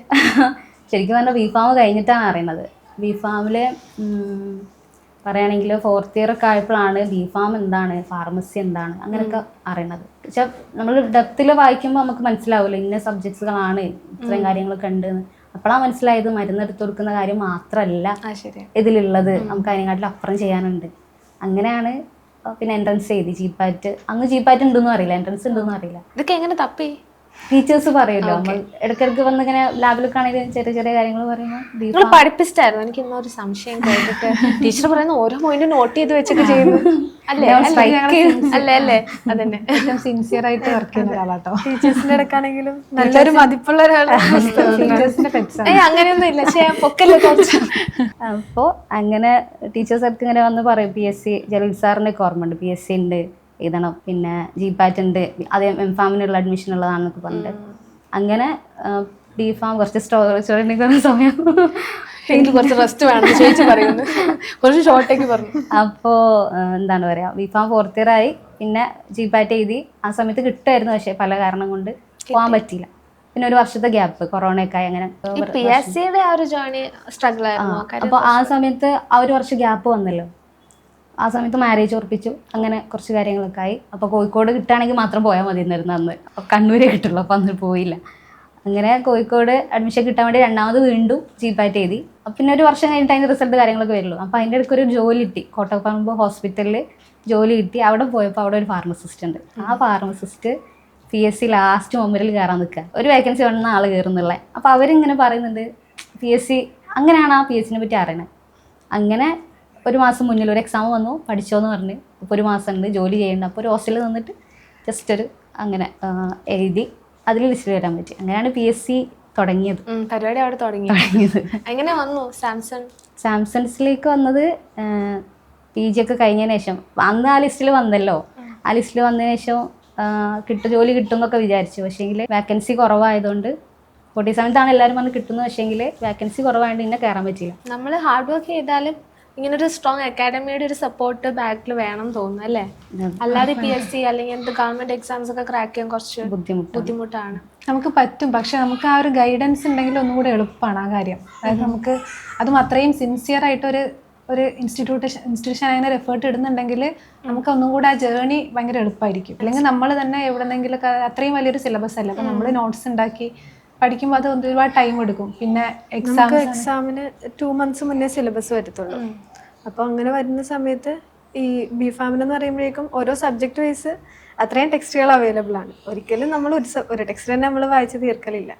ശരിക്കും പറഞ്ഞാൽ ബിഫാം കഴിഞ്ഞിട്ടാണ് അറിയുന്നത്. ബിഫാമിൽ പറയുകയാണെങ്കിൽ 4th ഇയർ ഒക്കെ ആയപ്പോഴാണ് ബിഫാം എന്താണ്, ഫാർമസി എന്താണ് അങ്ങനെയൊക്കെ അറിയണത്. പക്ഷെ നമ്മൾ ഡെപ്തിൽ വായിക്കുമ്പോൾ നമുക്ക് മനസ്സിലാവില്ല ഇന്ന സബ്ജക്ട്സുകളാണ്, ഇത്രയും കാര്യങ്ങളൊക്കെ ഉണ്ടെന്ന്. അപ്പോഴാണ് മനസ്സിലായത് മരുന്നെടുത്ത് കൊടുക്കുന്ന കാര്യം മാത്രമല്ല ഇതിലുള്ളത്, നമുക്ക് അതിനെക്കാട്ടിലും അപ്പുറം ചെയ്യാനുണ്ട്. അങ്ങനെയാണ് പിന്നെ എൻട്രൻസ് ചെയ്ത് GPAT. അന്ന് GPAT ഉണ്ടെന്നും അറിയില്ല, എൻട്രൻസ് ഉണ്ടെന്നും അറിയില്ല. ഇതൊക്കെ എങ്ങനെ തപ്പി? ടീച്ചേഴ്സ് പറയുമല്ലോ, നമ്മൾ ഇടയ്ക്കിടയ്ക്ക് വന്ന് ഇങ്ങനെ ലാബിലൊക്കെ ആണെങ്കിലും ചെറിയ കാര്യങ്ങൾ പറയുമ്പോൾ പഠിപ്പിച്ചിട്ടായിരുന്നു. എനിക്ക് ഇന്നൊരു സംശയം കേട്ടിട്ട് ടീച്ചർ പറയുന്ന ഓരോ പോയിന്റ് നോട്ട് ചെയ്ത് വെച്ചൊക്കെ ചെയ്യുന്നു അല്ലേ? അല്ലേ അതന്നെ സിൻസിയർ ആയിട്ട് വർക്ക് ചെയ്യുന്ന ഒരാളാട്ടോ. ടീച്ചേഴ്സിന്റെ ഇടക്കാണെങ്കിലും നല്ലൊരു മതിപ്പുള്ള ഒരാളാണ്. അങ്ങനെയൊന്നും ഇല്ല, പൊക്കല്ലേ കുറച്ച്. അപ്പോൾ അങ്ങനെ ടീച്ചേഴ്സ് ഒക്കെ ഇങ്ങനെ വന്ന് പറയും, PSC ജലീൽ സാറിൻ്റെ ഒക്കെ ഓർമ്മയുണ്ട്, PSC ഉണ്ട് എഴുതണം, പിന്നെ GPAT ഉണ്ട്, അതേ എംഫാമിനുള്ള അഡ്മിഷൻ ഉള്ളതാണെന്നൊക്കെ പറഞ്ഞിട്ട്. അങ്ങനെ ബിഫാം കുറച്ച് സ്റ്റോറി സമയം എനിക്ക് കുറച്ച് റെസ്റ്റ് വേണം ചേച്ചി പറയുന്നു, കുറച്ച് ഷോർട്ടേക്ക് പറഞ്ഞു. അപ്പോൾ എന്താണ് പറയുക, ബിഫാം 4th ഇയർ ആയി. പിന്നെ GPAT എഴുതി. ആ സമയത്ത് കിട്ടുമായിരുന്നു, പക്ഷേ പല കാരണം കൊണ്ട് പോകാൻ പറ്റിയില്ല. പിന്നെ ഒരു വർഷത്തെ ഗ്യാപ്പ്, കൊറോണയൊക്കെ ആയി. അങ്ങനെ PSCയുടെ ആ ഒരു ജേർണി സ്ട്രഗിൾ ആയിരുന്നു. അപ്പോൾ ആ സമയത്ത് ആ ഒരു വർഷം ഗ്യാപ്പ് വന്നല്ലോ. ആ സമയത്ത് മാരേജ് ഉറപ്പിച്ചു, അങ്ങനെ കുറച്ച് കാര്യങ്ങളൊക്കെ ആയി. അപ്പോൾ കോഴിക്കോട് കിട്ടുകയാണെങ്കിൽ മാത്രം പോയാൽ മതി എന്നായിരുന്നു അന്ന്. അപ്പോൾ കണ്ണൂരേ കിട്ടുള്ളൂ, അപ്പോൾ അന്ന് പോയില്ല. അങ്ങനെ കോഴിക്കോട് അഡ്മിഷൻ കിട്ടാൻ വേണ്ടി രണ്ടാമത് വീണ്ടും GPAT എഴുതി. അപ്പം പിന്നെ ഒരു വർഷം കഴിഞ്ഞിട്ട് അതിൻ്റെ റിസൾട്ട് കാര്യങ്ങളൊക്കെ വരുള്ളൂ. അപ്പോൾ അതിൻ്റെ ഇടയ്ക്ക് ഒരു ജോലി കിട്ടി, കോട്ടപ്പറമ്പ് ഹോസ്പിറ്റലിൽ ജോലി കിട്ടി. അവിടെ പോയപ്പോൾ അവിടെ ഒരു ഫാർമസിസ്റ്റ് ഉണ്ട്. ആ ഫാർമസിസ്റ്റ് PSC ലാസ്റ്റ് മൊമെന്റിൽ കയറാൻ നിൽക്കുക, ഒരു വേക്കൻസി വന്ന ആൾ കയറുന്നുള്ള. അപ്പോൾ അവരിങ്ങനെ പറയുന്നുണ്ട് PSC, അങ്ങനെയാണ് ആ PSCനെ പറ്റി അറിയണത്. അങ്ങനെ ഒരു മാസം മുന്നിൽ ഒരു എക്സാം വന്നു, പഠിച്ചോന്ന് പറഞ്ഞ്. അപ്പോൾ ഒരു മാസം ഉണ്ട്, ജോലി ചെയ്യേണ്ട. അപ്പോൾ ഒരു ഹോസ്റ്റലിൽ നിന്നിട്ട് ജസ്റ്റ് ഒരു അങ്ങനെ എഴുതി, അതിൽ ലിസ്റ്റിൽ വരാൻ പറ്റി. അങ്ങനെയാണ് PSC തുടങ്ങിയത്, പരിപാടി അവിടെ തുടങ്ങിയത്. എങ്ങനെ വന്നു സാംസൺസിലേക്ക് വന്നത്? PG ഒക്കെ കഴിഞ്ഞതിന് ശേഷം. അന്ന് ആ ലിസ്റ്റിൽ വന്നല്ലോ, ആ ലിസ്റ്റിൽ വന്നതിന് ശേഷം ജോലി കിട്ടും എന്നൊക്കെ വിചാരിച്ചു. പക്ഷേങ്കിൽ വേക്കൻസി കുറവായതുകൊണ്ട് 47th എല്ലാവരും വന്ന് കിട്ടുന്നു. പക്ഷേങ്കിൽ വേക്കൻസി കുറവായതുകൊണ്ട് പിന്നെ കയറാൻ പറ്റില്ല. നമ്മൾ ഹാർഡ് വർക്ക് ചെയ്താലും ഇങ്ങനൊരു സ്ട്രോങ് അക്കാഡമിയുടെ ഒരു സപ്പോർട്ട് ബാക്കിൽ വേണം തോന്നുന്നു അല്ലേ? അല്ലാതെ PSC അല്ലെങ്കിൽ എന്ത് ഗവൺമെന്റ് എക്സാംസ് ഒക്കെ ക്രാക്ക് ചെയ്യാൻ കുറച്ച് ബുദ്ധിമുട്ടാണ്. നമുക്ക് പറ്റും, പക്ഷെ നമുക്ക് ആ ഒരു ഗൈഡൻസ് ഉണ്ടെങ്കിൽ ഒന്നുകൂടെ എളുപ്പമാണ് ആ കാര്യം. അതായത് നമുക്ക് അതും അത്രയും സിൻസിയർ ആയിട്ട് ഒരു ഇൻസ്റ്റിറ്റ്യൂഷൻ അങ്ങനെ എഫേർട്ട് ഇടുന്നുണ്ടെങ്കിൽ നമുക്ക് ഒന്നും കൂടെ ആ ജേർണി ഭയങ്കര എളുപ്പമായിരിക്കും. അല്ലെങ്കിൽ നമ്മൾ തന്നെ എവിടെന്നെങ്കിലൊക്കെ, അത്രയും വലിയൊരു സിലബസ് അല്ല, അപ്പോൾ നമ്മൾ നോട്ട്സ് ഉണ്ടാക്കി പഠിക്കുമ്പോൾ അത് ഒരുപാട് ടൈം എടുക്കും. പിന്നെ എക്സാമിന് 2 months മുന്നേ സിലബസ് വരത്തുള്ളൂ. അപ്പോൾ അങ്ങനെ വരുന്ന സമയത്ത് ഈ ബിഫാമിനെന്ന് പറയുമ്പോഴേക്കും ഓരോ സബ്ജക്റ്റ് വൈസ് അത്രയും ടെക്സ്റ്റുകൾ അവൈലബിൾ ആണ്. ഒരിക്കലും നമ്മൾ ഒരു ടെക്സ്റ്റ് തന്നെ നമ്മൾ വായിച്ച് തീർക്കലില്ല.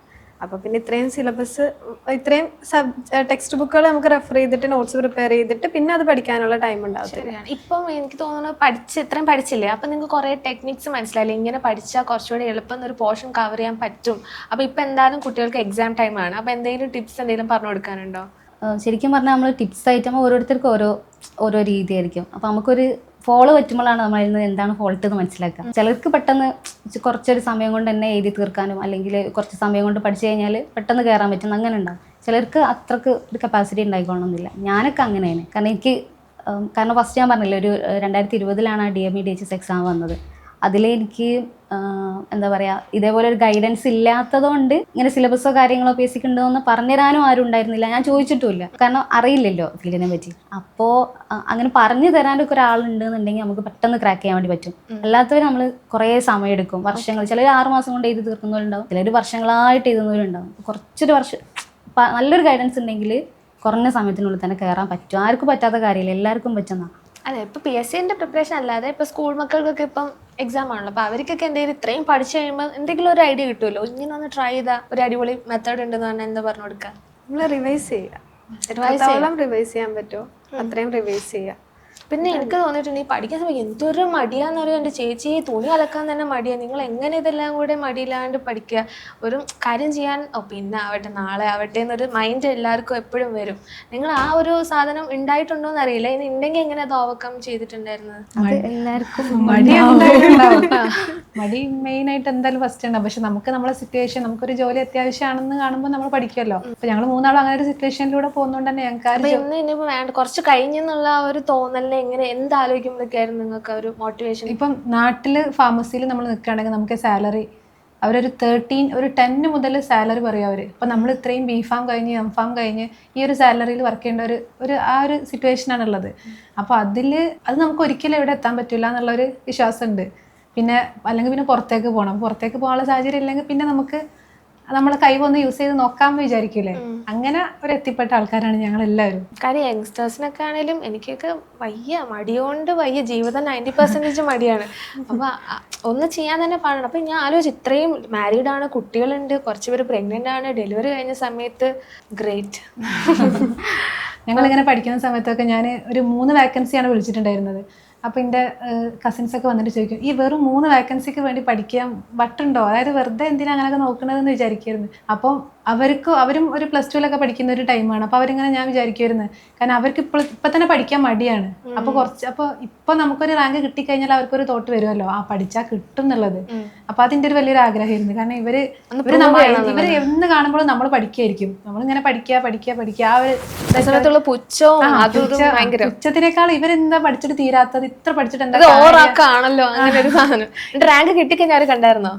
അപ്പോൾ പിന്നെ ഇത്രയും സിലബസ് ഇത്രയും ടെക്സ്റ്റ് ബുക്കുകൾ നമുക്ക് റെഫർ ചെയ്തിട്ട് നോട്ട്സ് പ്രിപ്പയർ ചെയ്തിട്ട് പിന്നെ അത് പഠിക്കാനുള്ള ടൈം ഉണ്ടാവത്തില്ല. ശരിയാണ്. ഇപ്പം എനിക്ക് തോന്നുന്നു ഇത്രയും പഠിച്ചില്ലേ, അപ്പം നിങ്ങൾക്ക് കുറേ ടെക്നിക്സ് മനസ്സിലായില്ലേ, ഇങ്ങനെ പഠിച്ചാൽ കുറച്ചുകൂടി എളുപ്പം ഒരു പോർഷൻ കവർ ചെയ്യാൻ പറ്റും. അപ്പോൾ ഇപ്പം എന്തായാലും കുട്ടികൾക്ക് എക്സാം ടൈമാണ്. അപ്പോൾ എന്തെങ്കിലും ടിപ്സ് എന്തെങ്കിലും പറഞ്ഞു കൊടുക്കാനുണ്ടോ? ശരിക്കും പറഞ്ഞാൽ നമ്മൾ ടിപ്സ് ആയിട്ട് ഓരോരുത്തർക്കും ഓരോ രീതിയായിരിക്കും. അപ്പോൾ നമുക്കൊരു ഫോളോ പറ്റുമ്പോഴാണ് നമ്മൾ അതിൽ നിന്ന് എന്താണ് ഫോൾട്ട് എന്ന് മനസ്സിലാക്കുക. ചിലർക്ക് പെട്ടെന്ന് കുറച്ചൊരു സമയം കൊണ്ട് തന്നെ എഴുതി തീർക്കാനും അല്ലെങ്കിൽ കുറച്ച് സമയം കൊണ്ട് പഠിച്ചു കഴിഞ്ഞാൽ പെട്ടെന്ന് കയറാൻ പറ്റും, അങ്ങനെ ഉണ്ടാവും. ചിലർക്ക് അത്രക്ക് ഒരു കപ്പാസിറ്റി ഉണ്ടായിക്കോണമെന്നില്ല. ഞാനൊക്കെ അങ്ങനെയാണ്. കാരണം ഫസ്റ്റ് ഞാൻ പറഞ്ഞില്ലേ, ഒരു 2020 DME DHS എക്സാം വന്നത്. അതിലെനിക്ക് എന്താ പറയുക, ഇതേപോലെ ഒരു ഗൈഡൻസ് ഇല്ലാത്തതുകൊണ്ട് ഇങ്ങനെ സിലബസോ കാര്യങ്ങളോ ബേസിക് ഉണ്ടോ എന്ന് പറഞ്ഞുതരാനും ആരും ഉണ്ടായിരുന്നില്ല. ഞാൻ ചോദിച്ചിട്ടുമില്ല, കാരണം അറിയില്ലല്ലോ ഫീൽഡിനെ പറ്റി. അപ്പോൾ അങ്ങനെ പറഞ്ഞു തരാനൊക്കെ ഒരാളുണ്ടെന്നുണ്ടെങ്കിൽ നമുക്ക് പെട്ടെന്ന് ക്രാക്ക് ചെയ്യാൻ വേണ്ടി പറ്റും. അല്ലാത്തവർ നമ്മൾ കുറേ സമയം എടുക്കും, വർഷങ്ങൾ. ചിലർ 6 മാസം കൊണ്ട് എഴുതി തീർക്കുന്നവരുണ്ടാവും, ചിലർ വർഷങ്ങളായിട്ട് എഴുതുന്നവരുണ്ടാവും. കുറച്ചൊരു വർഷം നല്ലൊരു ഗൈഡൻസ് ഉണ്ടെങ്കിൽ കുറഞ്ഞ സമയത്തിനുള്ളിൽ തന്നെ കയറാൻ പറ്റും. ആർക്കും പറ്റാത്ത കാര്യമില്ല, എല്ലാവർക്കും പറ്റുന്ന. അതെ, ഇപ്പോൾ PSCൻ്റെ പ്രിപ്പറേഷൻ അല്ലാതെ ഇപ്പോൾ സ്കൂൾ മക്കൾക്കൊക്കെ ഇപ്പം എക്സാം ആണല്ലോ. അപ്പോൾ അവർക്കൊക്കെ എന്തെങ്കിലും ഇത്രയും പഠിച്ചു കഴിയുമ്പോൾ എന്തെങ്കിലും ഒരു ഐഡിയ കിട്ടുമല്ലോ. ഇങ്ങനെ ഒന്ന് ട്രൈ ചെയ്താൽ ഒരു അടിപൊളി മെത്തേഡ് ഉണ്ടെന്ന് പറഞ്ഞാൽ എന്താ പറഞ്ഞു കൊടുക്കുക? നമ്മൾ റിവൈസ് ചെയ്യുക, റിവൈസ് ചെയ്യാൻ പറ്റുമോ അത്രയും റിവൈസ് ചെയ്യുക. പിന്നെ എനിക്ക് തോന്നിയിട്ടുണ്ട് ഈ പഠിക്കാൻ സമയം എന്തൊരു മടിയാന്ന് പറയുക. എൻ്റെ ചേച്ചി തുണി അലക്കാൻ തന്നെ മടിയാണ്. നിങ്ങൾ എങ്ങനെ ഇതെല്ലാം കൂടെ മടിയില്ലാണ്ട് പഠിക്കുക? ഒരു കാര്യം ചെയ്യാൻ പിന്നെ ആവട്ടെ, നാളെ ആവട്ടെ എന്നൊരു മൈൻഡ് എല്ലാവർക്കും എപ്പോഴും വരും. നിങ്ങൾ ആ ഒരു സാധനം ഉണ്ടായിട്ടുണ്ടോ എന്ന് അറിയില്ല. ഇനി ഉണ്ടെങ്കിൽ എങ്ങനെ അത് ഓവർകം ചെയ്തിട്ടുണ്ടായിരുന്നത്? അത് എല്ലാവർക്കും മടി മെയിൻ ആയിട്ട് എന്തായാലും ഫസ്റ്റ് ഉണ്ടാവും. പക്ഷെ നമുക്ക് നമ്മളെ സിറ്റുവേഷൻ, നമുക്കൊരു ജോലി അത്യാവശ്യമാണെന്ന് കാണുമ്പോൾ നമ്മൾ പഠിക്കുമല്ലോ. അപ്പൊ ഞങ്ങൾ 3 ആളും അങ്ങനെ ഒരു സിറ്റുവേഷനിലൂടെ പോകുന്നതുകൊണ്ട് തന്നെ ഞങ്ങൾക്ക് ഇനിയിപ്പോ വേണ്ട കുറച്ച് കഴിഞ്ഞെന്നുള്ള ഒരു തോന്നലിനെ എങ്ങനെ എന്താലോചിക്കുമ്പോഴേക്കായിരുന്നു നിങ്ങൾക്ക് ഒരു മോട്ടിവേഷൻ? ഇപ്പം നാട്ടില് ഫാർമസിയിൽ നമ്മൾ നിൽക്കുകയാണെങ്കിൽ നമുക്ക് സാലറി അവരൊരു 10 മുതൽ സാലറി പറയും അവർ. അപ്പം നമ്മൾ ഇത്രയും BPharm കഴിഞ്ഞ് MPharm കഴിഞ്ഞ് ഈ ഒരു സാലറിയിൽ വർക്ക് ചെയ്യേണ്ട ആ ഒരു സിറ്റുവേഷനാണുള്ളത്. അപ്പോൾ അത് നമുക്ക് ഒരിക്കലും ഇവിടെ എത്താൻ പറ്റില്ല എന്നുള്ളൊരു വിശ്വാസമുണ്ട്. പിന്നെ അല്ലെങ്കിൽ പുറത്തേക്ക് പോകാനുള്ള സാഹചര്യം ഇല്ലെങ്കിൽ പിന്നെ നമുക്ക് നമ്മളെ കൈ വന്ന് യൂസ് ചെയ്ത് നോക്കാമെന്ന് വിചാരിക്കൂലേ. അങ്ങനെ എത്തിപ്പെട്ട ആൾക്കാരാണ് ഞങ്ങൾ എല്ലാവരും. കാര്യം യങ്സ്റ്റേഴ്സിനൊക്കെ ആണെങ്കിലും എനിക്കൊക്കെ മടിയോണ്ട് ജീവിതം 90% മടിയാണ്. അപ്പൊ ഒന്ന് ചെയ്യാൻ തന്നെ പാടാണ്. അപ്പൊ ഞാൻ ആലോചിച്ചു, ഇത്രയും മാരീഡാണ്, കുട്ടികളുണ്ട്, കുറച്ച് പേര് പ്രഗ്നന്റ് ആണ്, ഡെലിവറി കഴിഞ്ഞ സമയത്ത് ഗ്രേറ്റ്. ഞങ്ങളിങ്ങനെ പഠിക്കുന്ന സമയത്തൊക്കെ ഞാൻ ഒരു 3 വേക്കൻസിയാണ് വിളിച്ചിട്ടുണ്ടായിരുന്നത്. അപ്പോൾ എൻ്റെ കസിൻസൊക്കെ വന്നിട്ട് ചോദിക്കും, ഈ വെറും 3 വേക്കൻസിക്ക് വേണ്ടി പഠിക്കാൻ വട്ടുണ്ടോ? അതായത് വെറുതെ എന്തിനാ അങ്ങനെയൊക്കെ നോക്കണതെന്ന് വിചാരിക്കുമായിരുന്നു. അപ്പം അവരും ഒരു +2 പഠിക്കുന്ന ഒരു ടൈമാണ്. അപ്പോൾ അവരിങ്ങനെ ഞാൻ വിചാരിക്കുമായിരുന്നു, കാരണം അവർക്ക് ഇപ്പം തന്നെ പഠിക്കാൻ മടിയാണ്. അപ്പോൾ ഇപ്പം നമുക്കൊരു റാങ്ക് കിട്ടിക്കഴിഞ്ഞാൽ അവർക്കൊരു തോട്ട് വരുമല്ലോ, പഠിച്ചാൽ കിട്ടും എന്നുള്ളത്. അപ്പോൾ അതിൻ്റെ ഒരു വലിയൊരു ആഗ്രഹമായിരുന്നു. കാരണം ഇവർ എന്ന് കാണുമ്പോഴും നമ്മൾ പഠിക്കുകയായിരിക്കും. നമ്മളിങ്ങനെ പഠിക്കുക ആ ഒരു പുച്ഛത്തിനേക്കാൾ ഇവരെന്താ പഠിച്ചിട്ട് തീരാത്തത്, ഇത്ര പഠിച്ചിട്ട് എന്താ ഓറാക്കാണല്ലോ അങ്ങനെ ഒരു സാധനം. റാങ്ക് കിട്ടിക്കഴിഞ്ഞാൽ അവർ കണ്ടായിരുന്നോ?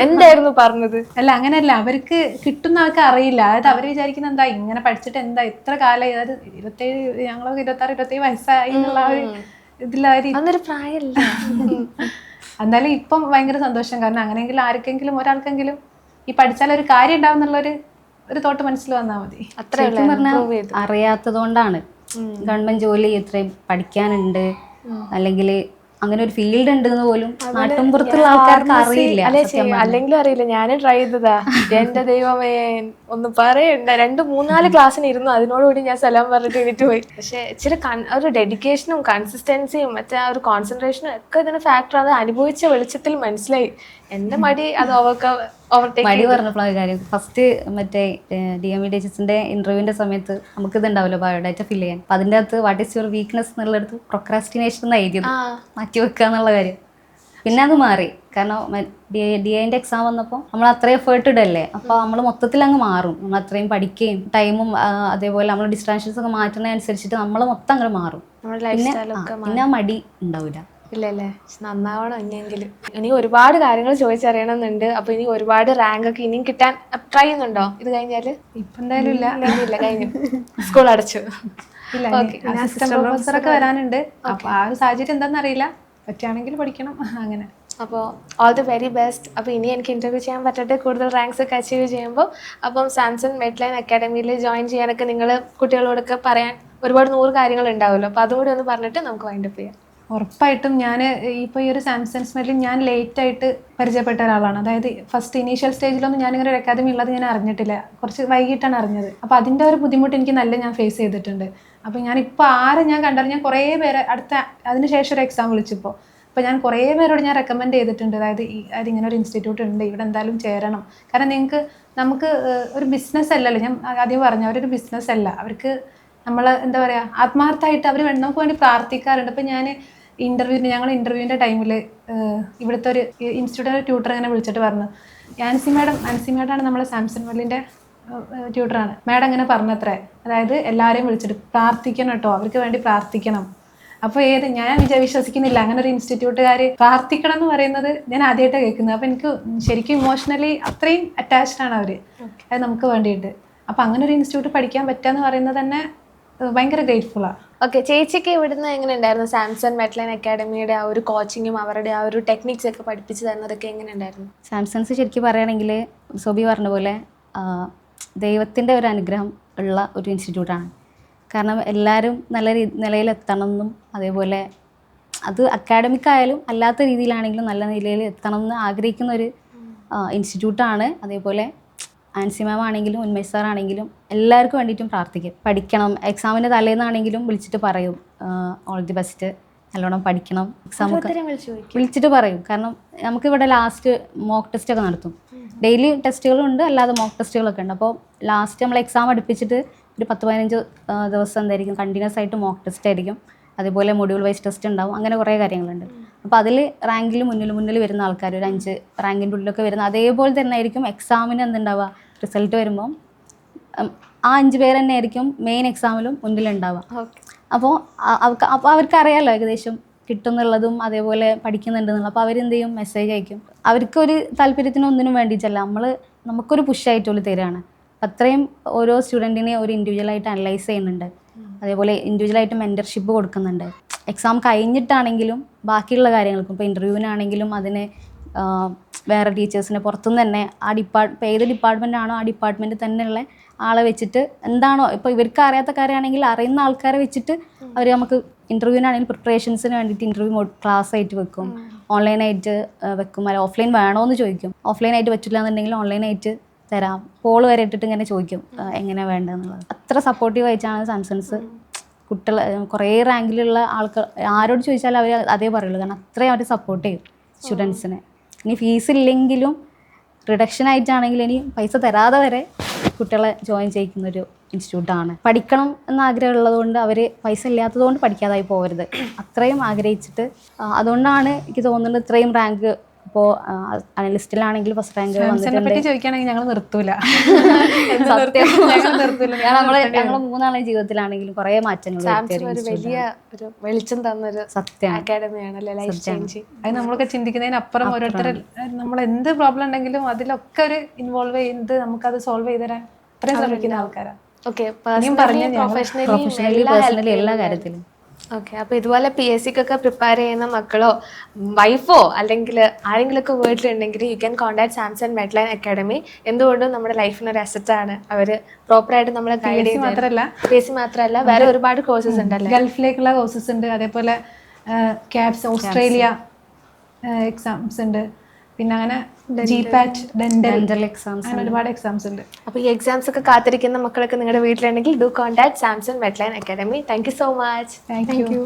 എന്തായിരുന്നു പറഞ്ഞത്? അല്ല, അങ്ങനെയല്ല, അവർക്ക് കിട്ടുന്ന ആൾക്ക് അറിയില്ല. അതായത് അവർ വിചാരിക്കുന്ന എന്താ, ഇങ്ങനെ പഠിച്ചിട്ട് എന്താ ഇത്ര കാലം, അതായത് 27 ഞങ്ങളൊക്കെ 26-27 വയസ്സായി എന്നുള്ള ഒരു ഇതിലൊരു പ്രായമല്ല. എന്തായാലും ഇപ്പം ഭയങ്കര സന്തോഷം. കാരണം അങ്ങനെയെങ്കിലും ആർക്കെങ്കിലും ഒരാൾക്കെങ്കിലും ഈ പഠിച്ചാൽ ഒരു കാര്യം ഉണ്ടാവും എന്നുള്ളൊരു തോട്ട് മനസ്സിൽ വന്നാൽ മതി. അത്രയും പറഞ്ഞാൽ അറിയാത്തതുകൊണ്ടാണ് ഗവൺമെന്റ് ജോലി ഇത്രയും പഠിക്കാനുണ്ട്, അല്ലെങ്കിൽ അങ്ങനെ ഒരു ഫീൽഡ് ഉണ്ടെന്ന് പോലും നാട്ടിൻപുറത്തുള്ള ആൾക്കാർക്ക് അറിയില്ല. അല്ലെങ്കിലും അറിയില്ല. ഞാൻ ട്രൈ ചെയ്തതാ. എന്റെ ദൈവമേ, ഒന്നും പറയണ്ട. 2-3-4 ക്ലാസ്സിന് ഇരുന്നു. അതിനോടുകൂടി ഞാൻ സലാം പറഞ്ഞിട്ട് എണീറ്റ് പോയി. പക്ഷെ ഇച്ചിരി ഒരു ഡെഡിക്കേഷനും കൺസിസ്റ്റൻസിയും മറ്റേ ആ ഒരു കോൺസെൻട്രേഷനും ഒക്കെ ഇതിന് ഫാക്ടർ. അത് അനുഭവിച്ച വെളിച്ചത്തിൽ മനസ്സിലായി. എന്റെ മടി അത് മടി പറഞ്ഞപ്പോഴാണ് കാര്യം. ഫസ്റ്റ് മറ്റേ DME DHSന്റെ ഇന്റർവ്യൂവിന്റെ സമയത്ത് നമുക്ക് ഇതുണ്ടാവല്ലോ, ബയോഡാറ്റ ഫില്ല് ചെയ്യാൻ. അപ്പം അതിൻ്റെ അകത്ത് വാട്ട് ഈസ് യുവർ വീക്ക്നെസ് എന്നുള്ളടത്ത് പ്രൊക്രാസ്റ്റിനേഷൻ എന്ന് എഴുതിയത്, മാറ്റി വെക്കുക എന്നുള്ള കാര്യം. പിന്നെ അത് മാറി. കാരണം DAന്റെ എക്സാം വന്നപ്പോൾ നമ്മൾ അത്രയും എഫേർട്ട് ഇടല്ലേ, അപ്പോൾ നമ്മൾ മൊത്തത്തിൽ അങ്ങ് മാറും. നമ്മൾ അത്രയും പഠിക്കുകയും ടൈമും അതേപോലെ നമ്മൾ ഡിസ്ട്രാക്ഷൻസ് ഒക്കെ മാറ്റുന്നതനുസരിച്ചിട്ട് നമ്മൾ മൊത്തം അങ്ങ് മാറും. പിന്നെ ആ മടി ഉണ്ടാവില്ല. ഇല്ലല്ലേ, നന്നാവണം. ഇനിയെങ്കിലും ഇനി ഒരുപാട് കാര്യങ്ങൾ ചോദിച്ചറിയണമെന്നുണ്ട്. അപ്പൊ ഇനി ഒരുപാട് റാങ്ക് ഒക്കെ ഇനിയും കിട്ടാൻ ട്രൈ ചെയ്യുന്നുണ്ടോ? ഇത് കഴിഞ്ഞാല് ഇപ്പൊ എന്തായാലും ഇല്ല, കഴിഞ്ഞു, സ്കൂൾ അടച്ചു. പ്രൊഫസറൊക്കെ വരാനുണ്ട്. അപ്പൊ ആ ഒരു സാഹചര്യം എന്താണെന്ന് അറിയില്ല. പറ്റുകയാണെങ്കിൽ പഠിക്കണം അങ്ങനെ. അപ്പോൾ ഓൾ ദി വെരി ബെസ്റ്റ്. അപ്പോൾ ഇനി എനിക്ക് ഇൻ്റർവ്യൂ ചെയ്യാൻ പറ്റട്ടെ, കൂടുതൽ റാങ്ക്സ് ഒക്കെ അച്ചീവ് ചെയ്യുമ്പോൾ. അപ്പം സാംസൺ മെഡ്ലൈൻ അക്കാഡമിയിൽ ജോയിൻ ചെയ്യാനൊക്കെ നിങ്ങൾ കുട്ടികളോടൊക്കെ പറയാൻ ഒരുപാട് 100 കാര്യങ്ങൾ ഉണ്ടാവുമല്ലോ. അപ്പോൾ അതുകൂടി ഒന്ന് പറഞ്ഞിട്ട് നമുക്ക് വൈൻഡപ്പ് ചെയ്യാം. ഉറപ്പായിട്ടും ഞാൻ ഇപ്പോൾ ഈ ഒരു സാംസൺ സ്മെല്ലിൽ ഞാൻ ലേറ്റായിട്ട് പരിചയപ്പെട്ട ഒരാളാണ്. അതായത് ഫസ്റ്റ് ഇനീഷ്യൽ സ്റ്റേജിലൊന്നും ഞാനിങ്ങനെ ഒരു അക്കാദമി ഉള്ളത് ഞാൻ അറിഞ്ഞിട്ടില്ല, കുറച്ച് വൈകിട്ടാണ് അറിഞ്ഞത്. അപ്പോൾ അതിൻ്റെ ഒരു ബുദ്ധിമുട്ട് എനിക്ക് ഞാൻ ഫേസ് ചെയ്തിട്ടുണ്ട്. അപ്പോൾ ഞാനിപ്പോൾ ആരെ ഞാൻ കണ്ടാലും ഞാൻ കുറേ പേരെ അതിനുശേഷം ഒരു എക്സാം വിളിച്ചപ്പോൾ അപ്പോൾ ഞാൻ കുറേ പേരോട് ഞാൻ റെക്കമെൻഡ് ചെയ്തിട്ടുണ്ട്. അതായത് ഇങ്ങനെ ഒരു ഇൻസ്റ്റിറ്റ്യൂട്ട് ഉണ്ട്, ഇവിടെ എന്തായാലും ചേരണം. കാരണം നമുക്ക് ഒരു ബിസിനസ് അല്ലല്ലോ, ഞാൻ ആദ്യം പറഞ്ഞു, അവരൊരു ബിസിനസ് അല്ല, അവർക്ക് നമ്മൾ എന്താ പറയുക ആത്മാർത്ഥമായിട്ട് അവർ നമുക്ക് വേണ്ടി പ്രാർത്ഥിക്കാറുണ്ട്. അപ്പോൾ ഞാൻ ഞങ്ങൾ ഇൻ്റർവ്യൂവിൻ്റെ ടൈമിൽ ഇവിടുത്തെ ഒരു ഇൻസ്റ്റിറ്റ്യൂട്ടിലെ ട്യൂട്ടർ ഇങ്ങനെ വിളിച്ചിട്ട് പറഞ്ഞു, ആൻസി മാഡമാണ് നമ്മളെ സാംസൺ വെല്ലിൻ്റെ ട്യൂട്ടറാണ്. മാഡം ഇങ്ങനെ പറഞ്ഞത്രേ, അതായത് എല്ലാവരെയും വിളിച്ചിട്ട് പ്രാർത്ഥിക്കണം കേട്ടോ, അവർക്ക് വേണ്ടി പ്രാർത്ഥിക്കണം. അപ്പോൾ ഞാൻ വിശ്വസിക്കുന്നില്ല അങ്ങനെ ഒരു ഇൻസ്റ്റിറ്റ്യൂട്ടുകാർ പ്രാർത്ഥിക്കണം എന്ന് പറയുന്നത് ഞാൻ ആദ്യമായിട്ടാണ് കേൾക്കുന്നത്. അപ്പോൾ എനിക്ക് ശരിക്കും ഇമോഷണലി അത്രയും അറ്റാച്ച്ഡ് ആണ് അവർ, അത് നമുക്ക് വേണ്ടിയിട്ട്. അപ്പോൾ അങ്ങനെ ഒരു ഇൻസ്റ്റിറ്റ്യൂട്ട് പഠിക്കാൻ പറ്റുക എന്ന് പറയുന്നത് തന്നെ ഭയങ്കര ഗ്രേറ്റ്ഫുള്ളാണ്. ഓക്കെ, ചേച്ചിക്ക് ഇവിടുന്ന് എങ്ങനെ ഉണ്ടായിരുന്നു സാംസൺ മെറ്റ്ലൈൻ അക്കാഡമിയുടെ ആ ഒരു കോച്ചിങ്ങും അവരുടെ ആ ഒരു ടെക്നിക്സ് ഒക്കെ പഠിപ്പിച്ചു തരുന്നതൊക്കെ എങ്ങനെ ഉണ്ടായിരുന്നു? സാംസൺസ് ശരിക്കും പറയുകയാണെങ്കിൽ സോബി പറഞ്ഞ പോലെ ദൈവത്തിൻ്റെ ഒരു അനുഗ്രഹം ഉള്ള ഒരു ഇൻസ്റ്റിറ്റ്യൂട്ടാണ്. കാരണം എല്ലാവരും നല്ല നിലയിലെത്തണമെന്നും അതേപോലെ അത് അക്കാഡമിക് ആയാലും അല്ലാത്ത രീതിയിലാണെങ്കിലും നല്ല നിലയിൽ എത്തണം എന്ന് ആഗ്രഹിക്കുന്ന ഒരു ഇൻസ്റ്റിറ്റ്യൂട്ടാണ്. അതേപോലെ ആൻസി മാം ആണെങ്കിലും ഉന്മേഷ് സാർ ആണെങ്കിലും എല്ലാവർക്കും വേണ്ടിയിട്ടും പ്രാർത്ഥിക്കും. പഠിക്കണം, എക്സാമിൻ്റെ തലേന്നാണെങ്കിലും വിളിച്ചിട്ട് പറയും ഓൾ ദി ബെസ്റ്റ്, നല്ലോണം പഠിക്കണം. എക്സാമൊക്കെ വിളിച്ചിട്ട് പറയും. കാരണം നമുക്കിവിടെ ലാസ്റ്റ് മോക്ക് ടെസ്റ്റ് ഒക്കെ നടത്തും. ഡെയിലി ടെസ്റ്റുകളുണ്ട്, അല്ലാതെ മോക്ക് ടെസ്റ്റുകളൊക്കെ ഉണ്ട്. അപ്പോൾ ലാസ്റ്റ് നമ്മൾ എക്സാം അടുപ്പിച്ചിട്ട് ഒരു 10-15 ദിവസം എന്തായിരിക്കും കണ്ടിന്യൂസ് ആയിട്ട് മോക്ക് ടെസ്റ്റ് ആയിരിക്കും. അതേപോലെ മൊഡ്യൂൾ വൈസ് ടെസ്റ്റ് ഉണ്ടാവും. അങ്ങനെ കുറേ കാര്യങ്ങളുണ്ട്. അപ്പോൾ അതിൽ റാങ്കിൽ മുന്നിൽ വരുന്ന ആൾക്കാർ ഒരു 5 റാങ്കിൻ്റെ ഉള്ളിലൊക്കെ വരുന്ന അതേപോലെ തന്നെ ആയിരിക്കും എക്സാമിന് എന്തുണ്ടാവുക, റിസൾട്ട് വരുമ്പം ആ 5 പേര് തന്നെ ആയിരിക്കും മെയിൻ എക്സാമിലും മുന്നിലുണ്ടാവുക. അപ്പോൾ അവർക്കറിയാമല്ലോ ഏകദേശം കിട്ടുന്നുള്ളതും അതേപോലെ പഠിക്കുന്നുണ്ടെന്നുള്ളത്. അപ്പോൾ അവരെന്ത് ചെയ്യും, മെസ്സേജ് അയക്കും. അവർക്കൊരു താല്പര്യത്തിനൊന്നിനും വേണ്ടിയിട്ടല്ല, നമുക്കൊരു പുഷായിട്ട് തരികയാണ്. അത്രയും ഓരോ സ്റ്റുഡൻറ്റിനെ ഒരു ഇൻഡിവിജ്വലായിട്ട് അനലൈസ് ചെയ്യുന്നുണ്ട്. അതേപോലെ ഇൻഡിവിജ്വലായിട്ട് മെൻറ്റർഷിപ്പ് കൊടുക്കുന്നുണ്ട്. എക്സാം കഴിഞ്ഞിട്ടാണെങ്കിലും ബാക്കിയുള്ള കാര്യങ്ങൾക്കും ഇപ്പോൾ ഇൻ്റർവ്യൂവിനാണെങ്കിലും അതിന് വേറെ ടീച്ചേഴ്സിനെ പുറത്തുനിന്ന് തന്നെ ഇപ്പോൾ ഏത് ഡിപ്പാർട്ട്മെൻറ്റാണോ ആ ഡിപ്പാർട്ട്മെൻറ്റിൽ തന്നെയുള്ള ആളെ വെച്ചിട്ട് എന്താണോ ഇപ്പോൾ ഇവർക്ക് അറിയാത്ത കാര്യമാണെങ്കിൽ അറിയുന്ന ആൾക്കാരെ വെച്ചിട്ട് അവർ നമുക്ക് ഇൻ്റർവ്യൂവിനാണെങ്കിൽ പ്രിപ്പറേഷൻസിന് വേണ്ടിയിട്ട് ഇൻ്റർവ്യൂ ക്ലാസ് ആയിട്ട് വെക്കും, ഓൺലൈനായിട്ട് വെക്കും. അല്ല ഓഫ്ലൈൻ വേണോ എന്ന് ചോദിക്കും. ഓഫ്ലൈനായിട്ട് പറ്റില്ല എന്നുണ്ടെങ്കിൽ ഓൺലൈനായിട്ട് തരാം. പോൾ വരെ ഇട്ടിട്ട് ഇങ്ങനെ ചോദിക്കും എങ്ങനെയാണ് വേണ്ടതെന്നുള്ളത്. അത്ര സപ്പോർട്ടീവ് ആയിട്ടാണ് സാംസൺസ് കുട്ടികൾ കുറേ റാങ്കിലുള്ള ആൾക്കാർ ആരോട് ചോദിച്ചാലും അവർ അതേ പറയുള്ളൂ. കാരണം അത്രയും അവർ സപ്പോർട്ട് ചെയ്യും സ്റ്റുഡൻസിനെ. ഇനി ഫീസ് ഇല്ലെങ്കിലും റിഡക്ഷൻ ആയിട്ടാണെങ്കിലും ഇനി പൈസ തരാതെ വരെ കുട്ടികളെ ജോയിൻ ചെയ്യിക്കുന്നൊരു ഇൻസ്റ്റിറ്റ്യൂട്ടാണ്. പഠിക്കണം എന്ന ആഗ്രഹം ഉള്ളതുകൊണ്ട് അവർ പൈസ ഇല്ലാത്തതുകൊണ്ട് പഠിക്കാതായി പോകരുത്, അത്രയും ആഗ്രഹിച്ചിട്ട്. അതുകൊണ്ടാണ് എനിക്ക് തോന്നുന്നത് ഇത്രയും റാങ്ക് ഇപ്പോൾ ലിസ്റ്റിലാണെങ്കിൽ ഫസ്റ്റ് റാങ്ക് ചോദിക്കുകയാണെങ്കിൽ ഞങ്ങൾ നിർത്തൂല. ഞങ്ങൾ 3 ആളെ ജീവിതത്തിലാണെങ്കിലും കുറേ മാറ്റങ്ങൾ വലിയ ഒരു വെളിച്ചം തന്നൊരു സത്യം അക്കാഡമിയാണല്ലേ ലൈഫ് ചേഞ്ച്. അത് നമ്മളൊക്കെ ചിന്തിക്കുന്നതിനപ്പുറം ഓരോരുത്തർ നമ്മൾ എന്ത് പ്രോബ്ലം ഉണ്ടെങ്കിലും അതിലൊക്കെ ഒരു ഇൻവോൾവ് ചെയ്ത് നമുക്കത് സോൾവ് ചെയ്ത് തരാൻ അത്രയും ശ്രമിക്കുന്ന ആൾക്കാരാണ്. ഓക്കെ, പ്രൊഫഷണലി എല്ലാ കാര്യത്തിലും. ഓക്കെ, അപ്പോൾ ഇതുപോലെ PSCക്കൊക്കെ പ്രിപ്പയർ ചെയ്യുന്ന മക്കളോ വൈഫോ അല്ലെങ്കിൽ ആരെങ്കിലുമൊക്കെ വീട്ടിലുണ്ടെങ്കിൽ you can contact Samson Metline Academy. എന്തുകൊണ്ടും നമ്മുടെ ലൈഫിനൊരു അസറ്റാണ്. അവർ പ്രോപ്പറായിട്ട് നമ്മളെ ഗൈഡ് ചെയ്ത് PSC മാത്രമല്ല വേറെ ഒരുപാട് കോഴ്സസ് ഉണ്ടല്ലോ. ഗൾഫിലേക്കുള്ള കോഴ്സസ് ഉണ്ട്, അതേപോലെ ക്യാബ്സ് ഓസ്ട്രേലിയ എക്സാംസ് ഉണ്ട്, പിന്നെ അങ്ങനെ GPAT ഡെന്റൽ എക്സാംസ്, അങ്ങനെ ഒരുപാട് എക്സാംസ് ഉണ്ട്. അപ്പോൾ ഈ എക്സാംസ് ഒക്കെ കാത്തിരിക്കുന്ന മക്കളൊക്കെ നിങ്ങളുടെ വീട്ടിലുണ്ടെങ്കിൽ do contact Samson Metline Academy. Thank you so much. Thank U.